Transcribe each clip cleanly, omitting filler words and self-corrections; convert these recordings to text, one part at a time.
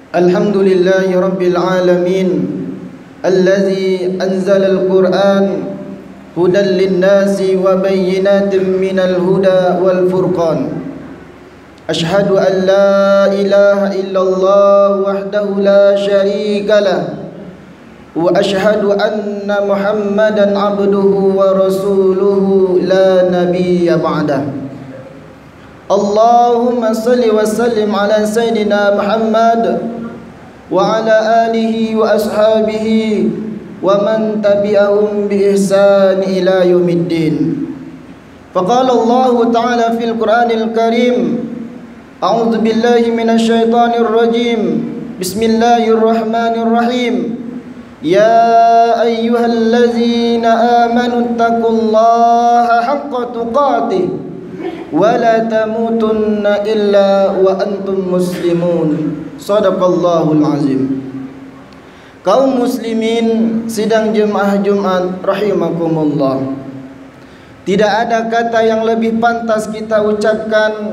Alhamdulillahi Rabbil Alamin Alladhi anzal al-Quran hudan linnasi wa bayyinatin minal huda wal furqan. Ashhadu an la ilaha illallah wahdahu la sharika lah wa ashhadu anna Muhammadan abduhu wa rasuluhu la nabiyya ba'dah. Allahumma salli wa sallim ala Sayyidina Muhammad wa ala alihi wa ashabihi wa man tabi'ahum bi ihsan ila yaumiddin. Faqala Allah Ta'ala fil Qur'anil Karim, a'udzu billahi minasy syaithanir rajim. Bismillahirrahmanirrahim. Ya ayyuhallazina amanu taqullaha haqqa tuqatih wa la tamutunna illa wa antum muslimun. Shadaqallahul azim. Kaum muslimin sidang jemaah Jumat rahimakumullah, tidak ada kata yang lebih pantas kita ucapkan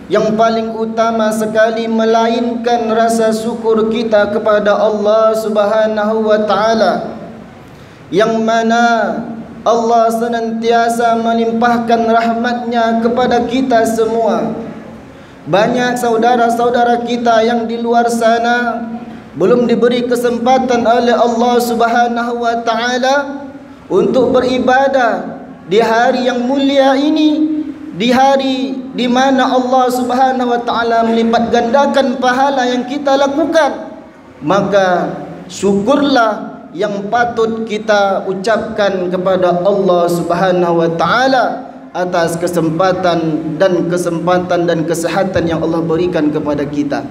yang paling utama sekali melainkan rasa syukur kita kepada Allah Subhanahu wa taala, yang mana Allah senantiasa melimpahkan rahmatnya kepada kita semua. Banyak saudara-saudara kita yang di luar sana belum diberi kesempatan oleh Allah Subhanahu wa taala untuk beribadah di hari yang mulia ini, di hari di mana Allah Subhanahu wa taala melipat gandakan pahala yang kita lakukan. Maka syukurlah yang patut kita ucapkan kepada Allah Subhanahu wa taala atas kesempatan dan kesehatan yang Allah berikan kepada kita.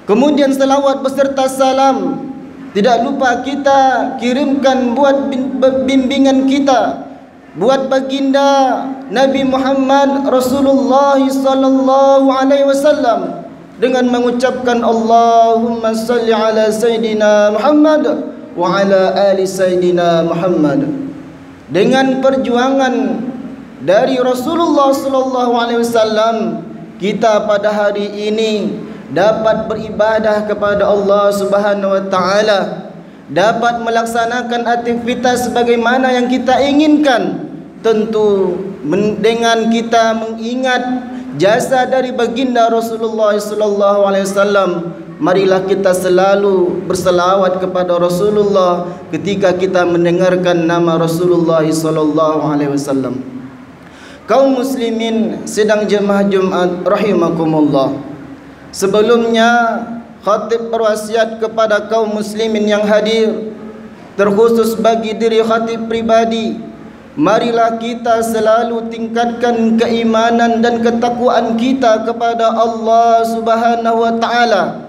Kemudian selawat beserta salam tidak lupa kita kirimkan buat bimbingan kita, buat baginda Nabi Muhammad Rasulullah sallallahu alaihi wasallam, dengan mengucapkan Allahumma salli ala Sayyidina Muhammad wa ala ali Sayyidina Muhammad. Dengan perjuangan dari Rasulullah sallallahu alaihi wasallam, kita pada hari ini dapat beribadah kepada Allah Subhanahu wa taala, dapat melaksanakan aktivitas sebagaimana yang kita inginkan. Tentu dengan kita mengingat jasa dari baginda Rasulullah sallallahu alaihi wasallam, marilah kita selalu berselawat kepada Rasulullah ketika kita mendengarkan nama Rasulullah sallallahu alaihi wasallam. Kaum muslimin sidang jemaah Jumat rahimakumullah, sebelumnya khatib berwasiat kepada kaum muslimin yang hadir, terkhusus bagi diri khatib pribadi, marilah kita selalu tingkatkan keimanan dan ketakwaan kita kepada Allah Subhanahu wa taala.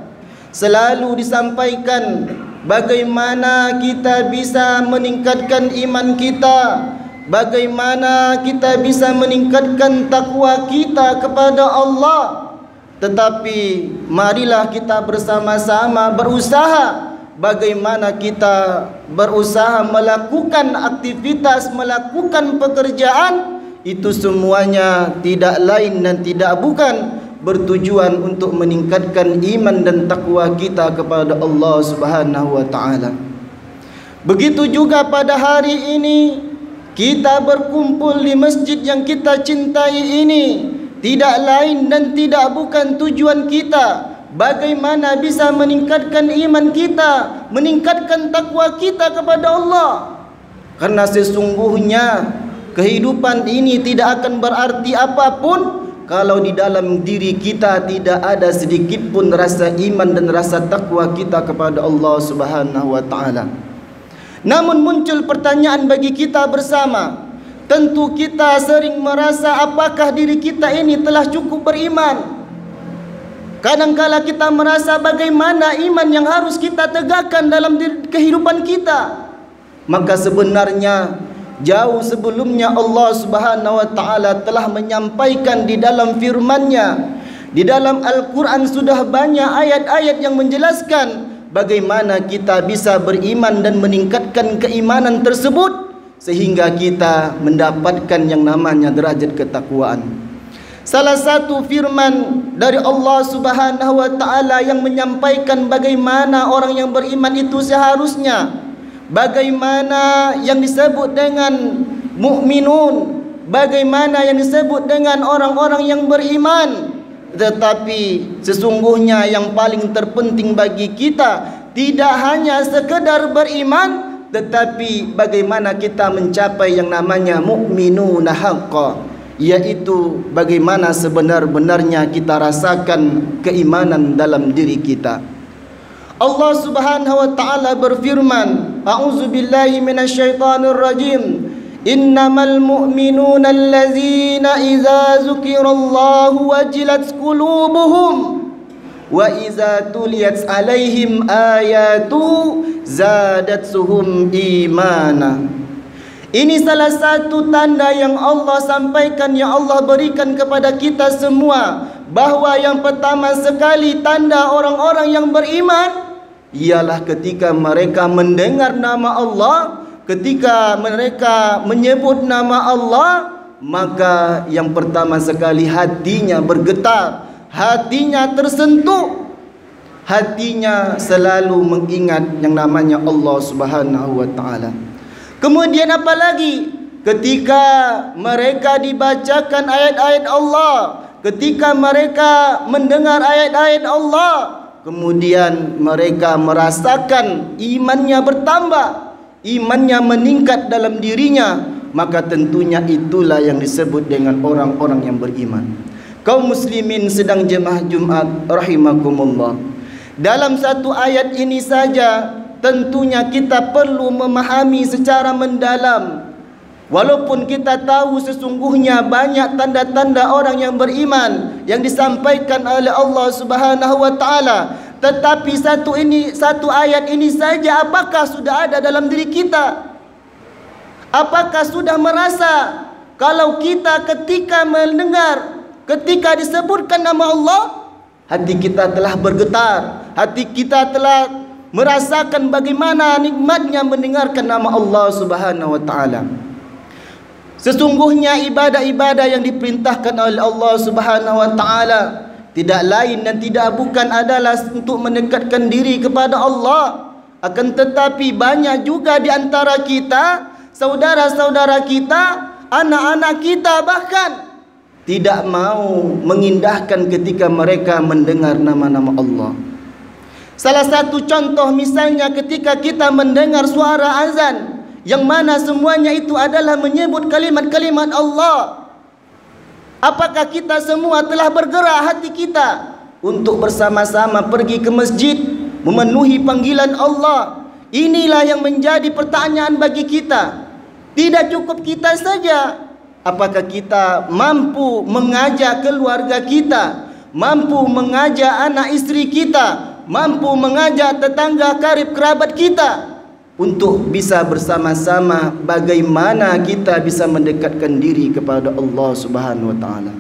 Selalu disampaikan bagaimana kita bisa meningkatkan iman kita, bagaimana kita bisa meningkatkan takwa kita kepada Allah. Tetapi marilah kita bersama-sama berusaha bagaimana kita berusaha melakukan aktivitas, melakukan pekerjaan itu semuanya tidak lain dan tidak bukan bertujuan untuk meningkatkan iman dan takwa kita kepada Allah Subhanahu wa taala. Begitu juga pada hari ini kita berkumpul di masjid yang kita cintai ini, tidak lain dan tidak bukan tujuan kita bagaimana bisa meningkatkan iman kita, meningkatkan takwa kita kepada Allah. Karena sesungguhnya kehidupan ini tidak akan berarti apapun kalau di dalam diri kita tidak ada sedikit pun rasa iman dan rasa takwa kita kepada Allah Subhanahu wa taala. Namun muncul pertanyaan bagi kita bersama. Tentu kita sering merasa apakah diri kita ini telah cukup beriman. Kadangkala kita merasa bagaimana iman yang harus kita tegakkan dalam kehidupan kita. Maka sebenarnya jauh sebelumnya Allah Subhanahu wa taala telah menyampaikan di dalam firman-Nya. Di dalam Al-Qur'an sudah banyak ayat-ayat yang menjelaskan bagaimana kita bisa beriman dan meningkatkan keimanan tersebut sehingga kita mendapatkan yang namanya derajat ketakwaan. Salah satu firman dari Allah Subhanahu wa taala yang menyampaikan bagaimana orang yang beriman itu seharusnya, bagaimana yang disebut dengan mukminun, bagaimana yang disebut dengan orang-orang yang beriman. Tetapi sesungguhnya yang paling terpenting bagi kita tidak hanya sekedar beriman, tetapi bagaimana kita mencapai yang namanya mukminuna haqqan, yaitu bagaimana sebenar-benarnya kita rasakan keimanan dalam diri kita. Allah Subhanahu wa taala berfirman, a'udzubillahi minasyaitonir rajim, innamal mu'minuna allazina idza dzukirallahu wajilat qulubuhum wa idza tuliyat alaihim ayatu zadatsuhum imana. Ini salah satu tanda yang Allah sampaikan, yang Allah berikan kepada kita semua, bahawa yang pertama sekali tanda orang-orang yang beriman ialah ketika mereka mendengar nama Allah, ketika mereka menyebut nama Allah, maka yang pertama sekali hatinya bergetar, hatinya tersentuh, hatinya selalu mengingat yang namanya Allah Subhanahu wa taala. Kemudian apa lagi? Ketika mereka dibacakan ayat-ayat Allah, ketika mereka mendengar ayat-ayat Allah, kemudian mereka merasakan imannya bertambah, imannya meningkat dalam dirinya, maka tentunya itulah yang disebut dengan orang-orang yang beriman. Kaum muslimin sedang jemaah Jumat rahimakumullah, dalam satu ayat ini saja tentunya kita perlu memahami secara mendalam. Walaupun kita tahu sesungguhnya banyak tanda-tanda orang yang beriman yang disampaikan oleh Allah Subhanahu wa taala, tetapi satu ayat ini saja apakah sudah ada dalam diri kita? Apakah sudah merasa kalau kita ketika mendengar, ketika disebutkan nama Allah, hati kita telah bergetar, hati kita telah merasakan bagaimana nikmatnya mendengarkan nama Allah Subhanahu wa taala. Sesungguhnya ibadah-ibadah yang diperintahkan oleh Allah Subhanahu wa taala tidak lain dan tidak bukan adalah untuk mendekatkan diri kepada Allah. Akan tetapi banyak juga di antara kita, saudara-saudara kita, anak-anak kita bahkan tidak mau mengindahkan ketika mereka mendengar nama-nama Allah. Salah satu contoh misalnya ketika kita mendengar suara azan, yang mana semuanya itu adalah menyebut kalimat-kalimat Allah. Apakah kita semua telah bergerak hati kita untuk bersama-sama pergi ke masjid memenuhi panggilan Allah? Inilah yang menjadi pertanyaan bagi kita. Tidak cukup kita saja, apakah kita mampu mengajak keluarga kita, mampu mengajak anak istri kita, mampu mengajak tetangga karib kerabat kita untuk bisa bersama-sama bagaimana kita bisa mendekatkan diri kepada Allah Subhanahu wa taala.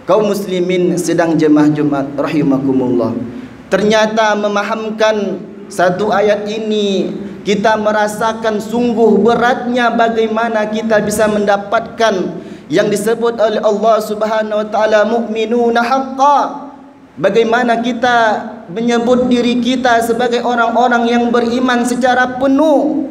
Kaum muslimin sedang jemaah Jumat rahimakumullah, ternyata memahamkan satu ayat ini kita merasakan sungguh beratnya bagaimana kita bisa mendapatkan yang disebut oleh Allah Subhanahu wa taala mukminuna haqqan. Bagaimana kita menyebut diri kita sebagai orang-orang yang beriman secara penuh,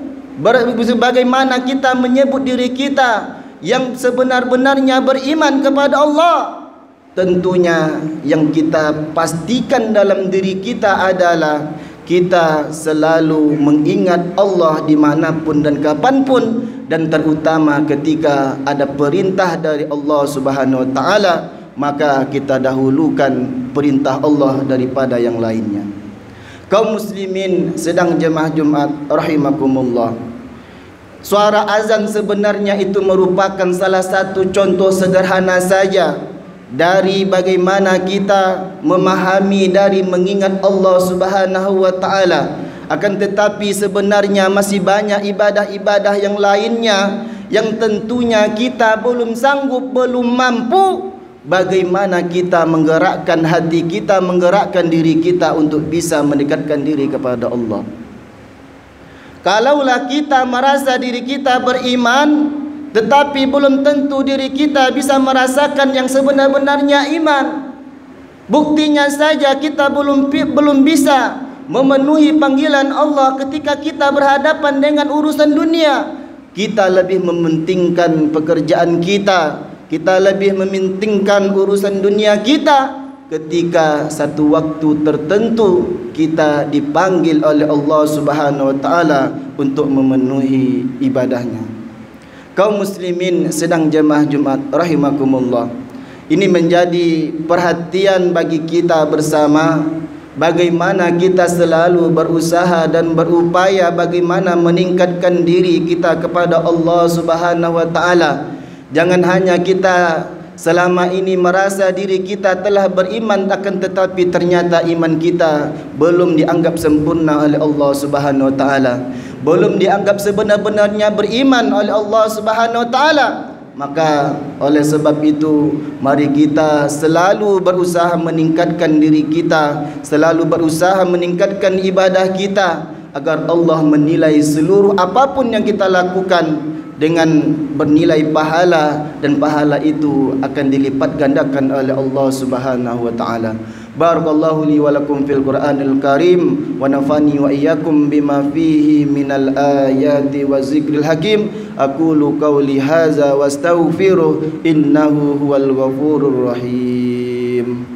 bagaimana kita menyebut diri kita yang sebenar-benarnya beriman kepada Allah. Tentunya yang kita pastikan dalam diri kita adalah kita selalu mengingat Allah dimanapun dan kapanpun, dan terutama ketika ada perintah dari Allah Subhanahu wa taala, maka kita dahulukan perintah Allah daripada yang lainnya. Kaum muslimin sedang jemaah Jumat rahimakumullah, suara azan sebenarnya itu merupakan salah satu contoh sederhana saja dari bagaimana kita memahami dari mengingat Allah Subhanahu wa taala. Akan tetapi sebenarnya masih banyak ibadah-ibadah yang lainnya yang tentunya kita belum sanggup, belum mampu. Bagaimana kita menggerakkan hati kita, menggerakkan diri kita untuk bisa mendekatkan diri kepada Allah. Kalaulah kita merasa diri kita beriman, tetapi belum tentu diri kita bisa merasakan yang sebenar-benarnya iman. Buktinya saja kita belum bisa memenuhi panggilan Allah ketika kita berhadapan dengan urusan dunia. Kita lebih mementingkan pekerjaan kita, kita lebih mementingkan urusan dunia kita. Ketika satu waktu tertentu kita dipanggil oleh Allah Subhanahu wa taala untuk memenuhi ibadahnya. Kaum muslimin sedang jemaah Jumat rahimakumullah, ini menjadi perhatian bagi kita bersama, bagaimana kita selalu berusaha dan berupaya bagaimana meningkatkan diri kita kepada Allah Subhanahu wa taala. Jangan hanya kita selama ini merasa diri kita telah beriman, akan tetapi ternyata iman kita belum dianggap sempurna oleh Allah Subhanahu wa taala, belum dianggap sebenar-benarnya beriman oleh Allah Subhanahu wa taala. Maka oleh sebab itu, mari kita selalu berusaha meningkatkan diri kita, selalu berusaha meningkatkan ibadah kita, agar Allah menilai seluruh apapun yang kita lakukan dengan bernilai pahala, dan pahala itu akan dilipat gandakan oleh Allah Subhanahu wa taala. Barakallahu li wa lakum fil Qur'anil Karim wa nafani wa iyyakum bima fihi minal ayati wa zikril hakim. Aqulu qawli hadza wa astaghfiruh innahu huwal ghafurur rahim.